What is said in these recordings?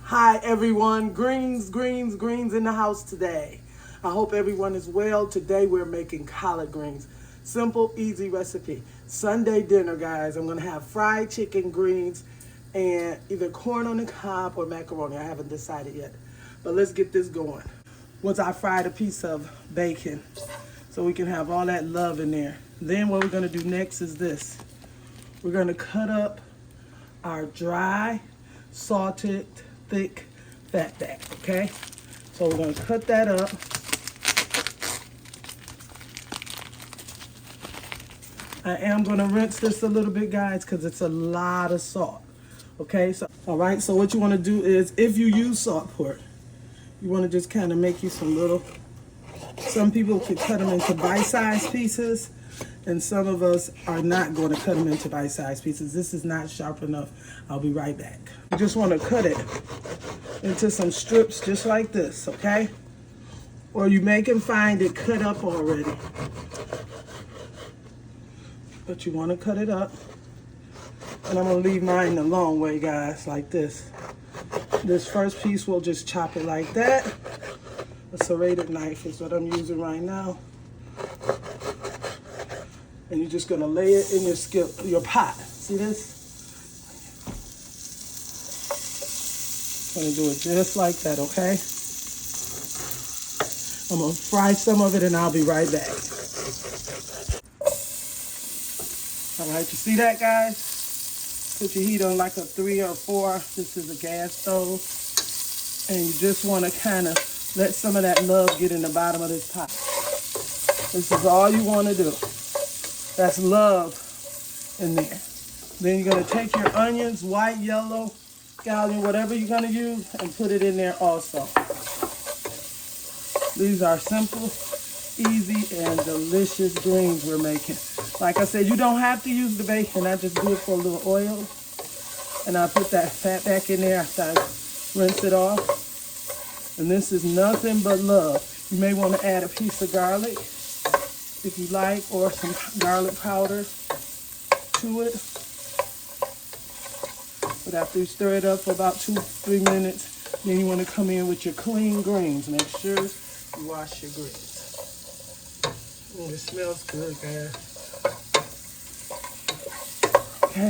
Hi everyone, greens in the house today. I hope everyone is well. Today we're making collard greens. Simple, easy recipe. Sunday dinner, guys. I'm gonna have fried chicken, greens, and either corn on the cob or macaroni. I haven't decided yet, but let's get this going. Once I fried a piece of bacon, so we can have all that love in there. Then what we're gonna do next is this. We're gonna cut up our dry, salted, thick fatback, okay? So we're gonna cut that up. I am gonna rinse this a little bit, guys, because it's a lot of salt, okay? So, all right, so what you wanna do is, if you use salt pork, you wanna just kind of make you some little, some people can cut them into bite-sized pieces, and some of us are not going to cut them into bite-sized pieces. This is not sharp enough. I'll be right back. You just want to cut it into some strips just like this, okay? Or you may can find it cut up already. But you want to cut it up. And I'm going to leave mine the long way, guys, like this. This first piece, we'll just chop it like that. A serrated knife is what I'm using right now. And you're just gonna lay it in your pot. See this? I'm gonna do it just like that, okay? I'm gonna fry some of it and I'll be right back. All right, you see that, guys? Put your heat on like a 3 or 4. This is a gas stove. And you just wanna kinda let some of that love get in the bottom of this pot. This is all you wanna do. That's love in there. Then you're gonna take your onions, white, yellow, scallion, whatever you're gonna use, and put it in there also. These are simple, easy, and delicious greens we're making. Like I said, you don't have to use the bacon. I just do it for a little oil. And I put that fat back in there after I rinse it off. And this is nothing but love. You may wanna add a piece of garlic, if you like, or some garlic powder to it. But after you stir it up for about 2-3 minutes, then you want to come in with your clean greens. Make sure you wash your greens. Oh, it smells good, guys. Okay.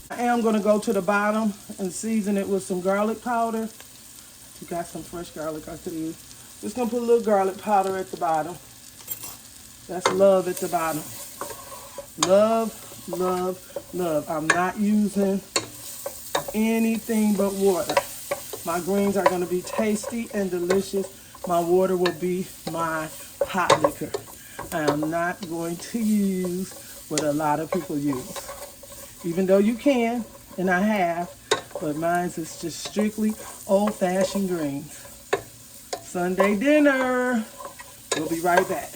I am going to go to the bottom and season it with some garlic powder. You got some fresh garlic I could use. Just going to put a little garlic powder at the bottom. That's love at the bottom. Love, love, love. I'm not using anything but water. My greens are going to be tasty and delicious. My water will be my hot liquor. I am not going to use what a lot of people use. Even though you can, and I have, but mine is just strictly old-fashioned greens. Sunday dinner. We'll be right back.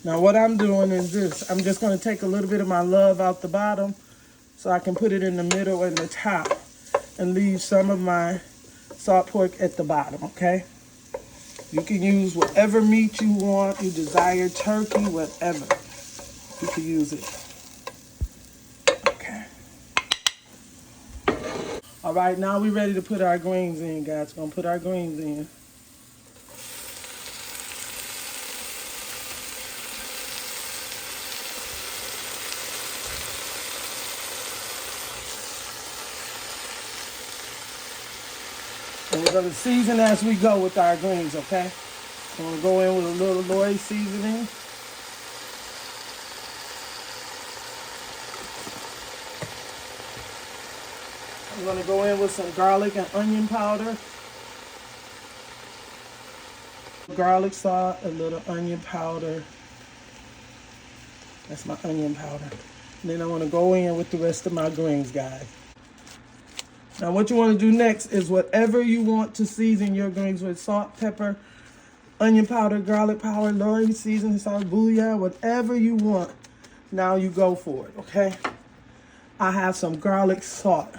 Now what I'm doing is this. I'm just going to take a little bit of my love out the bottom so I can put it in the middle and the top and leave some of my salt pork at the bottom, okay? You can use whatever meat you want, you desire, turkey, whatever. You can use it. Okay. All right, now we're ready to put our greens in, guys. We're going to put our greens in. And we're going to season as we go with our greens, okay? I'm going to go in with a little Lori seasoning. I'm going to go in with some garlic and onion powder. Garlic salt, a little onion powder. That's my onion powder. And then I want to go in with the rest of my greens, guys. Now what you want to do next is whatever you want to season your greens with: salt, pepper, onion powder, garlic powder, Lori seasoning, salt, bouillon, whatever you want. Now you go for it, okay? I have some garlic salt.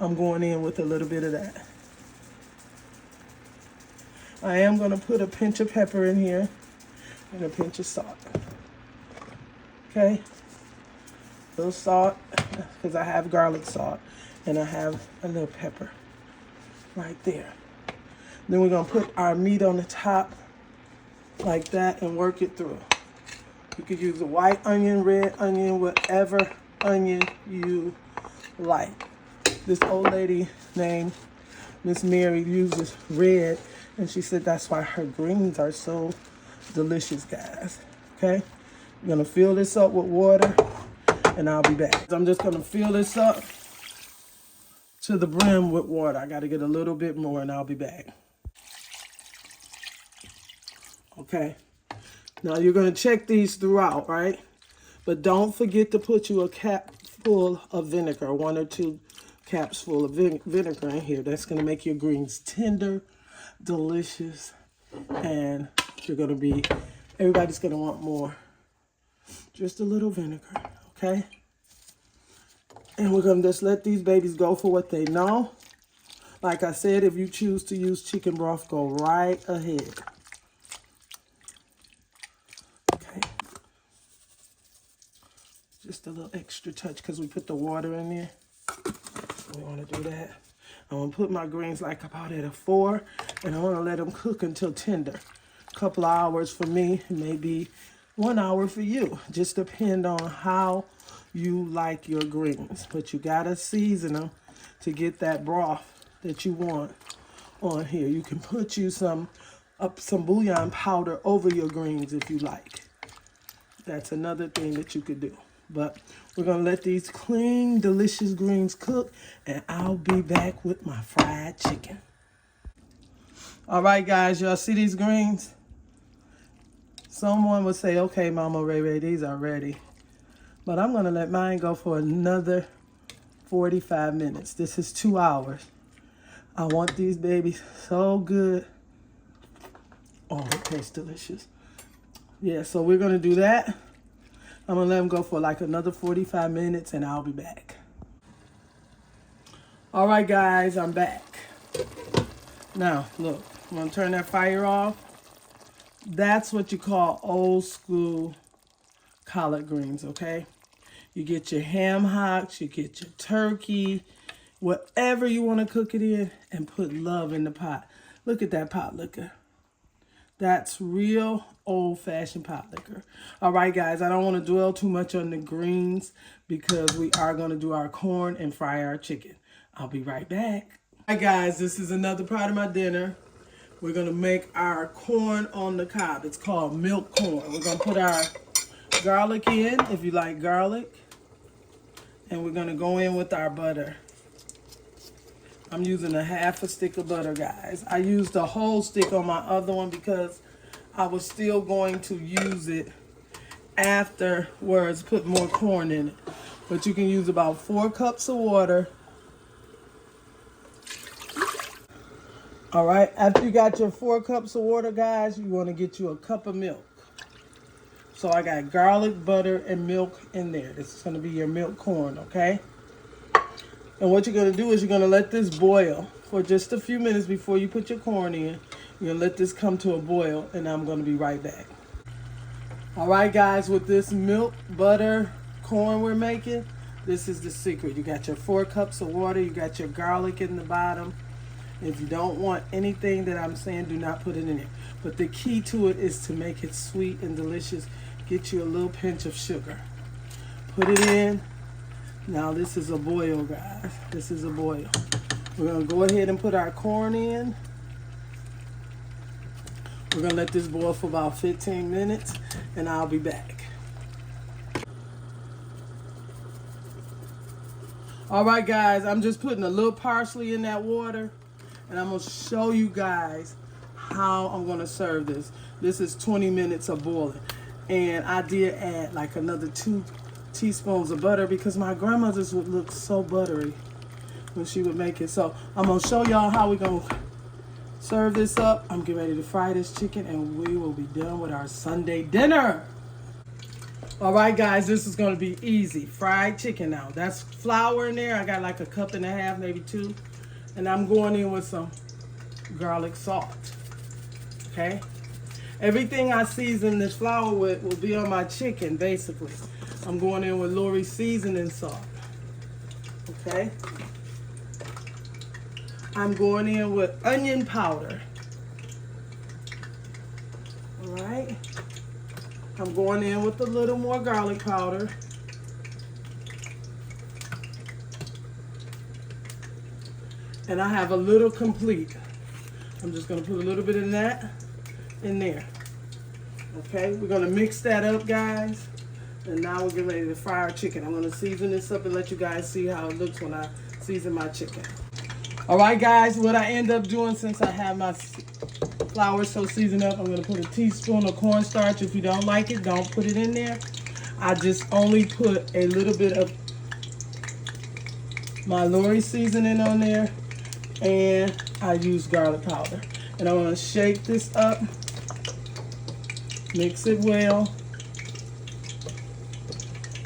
I'm going in with a little bit of that. I am going to put a pinch of pepper in here and a pinch of salt. Okay? A little salt, because I have garlic salt. And I have a little pepper right there. Then we're gonna put our meat on the top like that and work it through. You could use a white onion, red onion, whatever onion you like. This old lady named Miss Mary uses red, and she said that's why her greens are so delicious, guys. Okay? I'm gonna fill this up with water, and I'll be back. I'm just gonna fill this up to the brim with water. I gotta get a little bit more, and I'll be back. Okay? Now you're gonna check these throughout, right? But don't forget to put you a cap full of vinegar, 1 or 2 caps full of vinegar in here. That's gonna make your greens tender, delicious, and everybody's gonna want more. Just a little vinegar, okay? And we're gonna just let these babies go for what they know. Like I said, if you choose to use chicken broth, go right ahead. Just a little extra touch because we put the water in there. We want to do that. I'm going to put my greens like about at a 4, and I want to let them cook until tender. A couple of hours for me, maybe 1 hour for you. Just depend on how you like your greens. But you got to season them to get that broth that you want on here. You can put you some bouillon powder over your greens if you like. That's another thing that you could do. But we're going to let these clean, delicious greens cook, and I'll be back with my fried chicken. All right, guys, y'all see these greens? Someone would say, okay, Mama Ray, these are ready. But I'm going to let mine go for another 45 minutes. This is 2 hours. I want these babies so good. Oh, it tastes delicious. Yeah, so we're going to do that. I'm going to let them go for like another 45 minutes, and I'll be back. All right, guys, I'm back. Now, look, I'm going to turn that fire off. That's what you call old school collard greens, okay? You get your ham hocks, you get your turkey, whatever you want to cook it in, and put love in the pot. Look at that pot liquor. That's real old-fashioned pot liquor. All right, guys, I don't want to dwell too much on the greens because we are going to do our corn and fry our chicken. I'll be right back. All right, guys, this is another part of my dinner. We're going to make our corn on the cob. It's called milk corn. We're going to put our garlic in, if you like garlic. And we're going to go in with our butter. I'm using a half a stick of butter, guys. I used a whole stick on my other one because I was still going to use it afterwards, put more corn in it. But you can use about 4 cups of water. All right, after you got your 4 cups of water, guys, you want to get you a cup of milk. So I got garlic, butter, and milk in there. This is going to be your milk corn, okay? And what you're going to do is you're going to let this boil for just a few minutes before you put your corn in. You're going to let this come to a boil, and I'm going to be right back. All right, guys, with this milk, butter, corn we're making, this is the secret. You got your 4 cups of water. You got your garlic in the bottom. If you don't want anything that I'm saying, do not put it in there. But the key to it is to make it sweet and delicious. Get you a little pinch of sugar. Put it in. Now this is a boil, guys. This is a boil. We're going to go ahead and put our corn in. We're going to let this boil for about 15 minutes, and I'll be back. All right, guys, I'm just putting a little parsley in that water, and I'm going to show you guys how I'm going to serve this. This is 20 minutes of boiling, and I did add like another 2 teaspoons of butter because my grandmother's would look so buttery when she would make it. So I'm going to show y'all how we're going to serve this up. I'm getting ready to fry this chicken, and we will be done with our Sunday dinner. All right, guys, this is going to be easy. Fried chicken now. That's flour in there. I got like a cup and a half, maybe 2. And I'm going in with some garlic salt. Okay? Everything I season this flour with will be on my chicken, basically. I'm going in with Lori's seasoning salt. Okay? I'm going in with onion powder. All right. I'm going in with a little more garlic powder. And I have a little complete. I'm just gonna put a little bit of that in there. Okay, we're gonna mix that up, guys. And now we're getting ready to fry our chicken. I'm gonna season this up and let you guys see how it looks when I season my chicken. All right, guys, what I end up doing since I have my flour so seasoned up, I'm gonna put a teaspoon of cornstarch. If you don't like it, don't put it in there. I just only put a little bit of my Lori seasoning on there, and I use garlic powder. And I'm gonna shake this up, mix it well.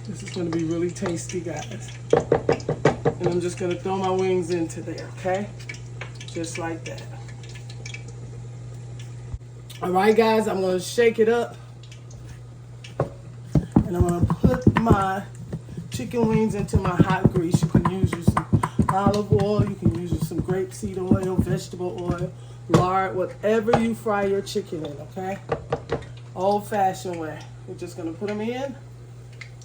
This is gonna be really tasty, guys. And I'm just gonna throw my wings into there, okay? Just like that. All right, guys, I'm gonna shake it up. And I'm gonna put my chicken wings into my hot grease. You can use some olive oil, you can use some grapeseed oil, vegetable oil, lard, whatever you fry your chicken in, okay? Old-fashioned way. We're just gonna put them in,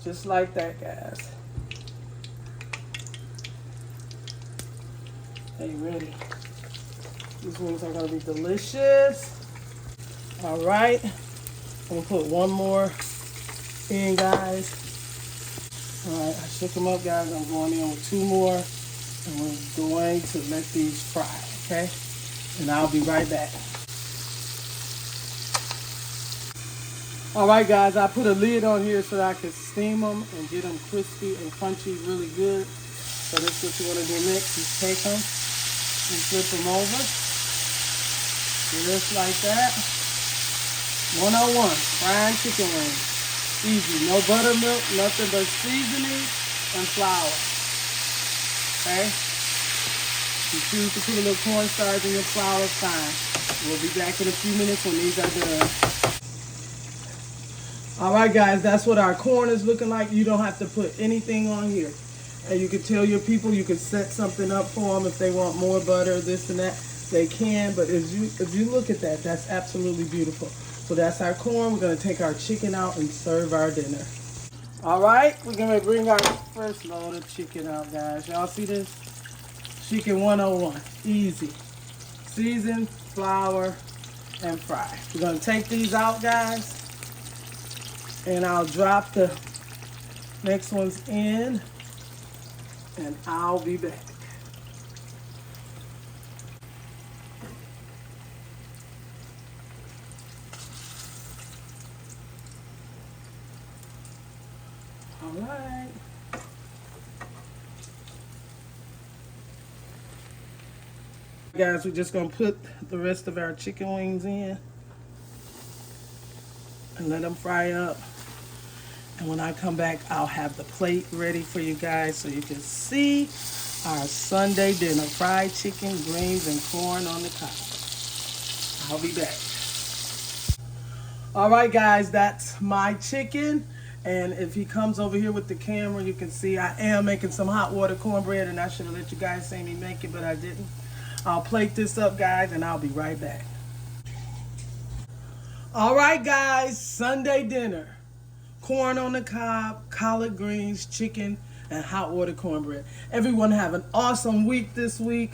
just like that, guys. Are you ready? These wings are gonna be delicious. All right, I'm gonna put one more in, guys. All right, I shook them up, guys. I'm going in with two more, and we're going to let these fry, okay? And I'll be right back. All right, guys, I put a lid on here so that I can steam them and get them crispy and crunchy really good. So this is what you want to do next. You take them and flip them over, just like that. 101, frying chicken wings. Easy, no buttermilk, nothing but seasoning and flour. Okay? If you choose to put a little cornstarch in your flour, fine. We'll be back in a few minutes when these are done. All right, guys, that's what our corn is looking like. You don't have to put anything on here. And you can tell your people, you can set something up for them if they want more butter, this and that. They can, but if you look at that, that's absolutely beautiful. So that's our corn. We're gonna take our chicken out and serve our dinner. All right, we're gonna bring our first load of chicken out, guys. Y'all see this? Chicken 101, easy. Season, flour, and fry. We're gonna take these out, guys. And I'll drop the next ones in, and I'll be back. All right. Guys, we're just gonna put the rest of our chicken wings in and let them fry up. And when I come back, I'll have the plate ready for you guys so you can see our Sunday dinner. Fried chicken, greens, and corn on the cob. I'll be back. All right, guys, that's my chicken. And if he comes over here with the camera, you can see I am making some hot water cornbread, and I should have let you guys see me make it, but I didn't. I'll plate this up, guys, and I'll be right back. All right, guys, Sunday dinner. Corn on the cob, collard greens, chicken, and hot water cornbread. Everyone have an awesome week this week.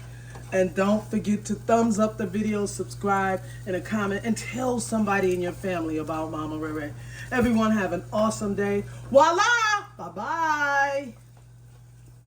And don't forget to thumbs up the video, subscribe, and a comment, and tell somebody in your family about Mama Ray Ray. Everyone have an awesome day. Voila! Bye-bye.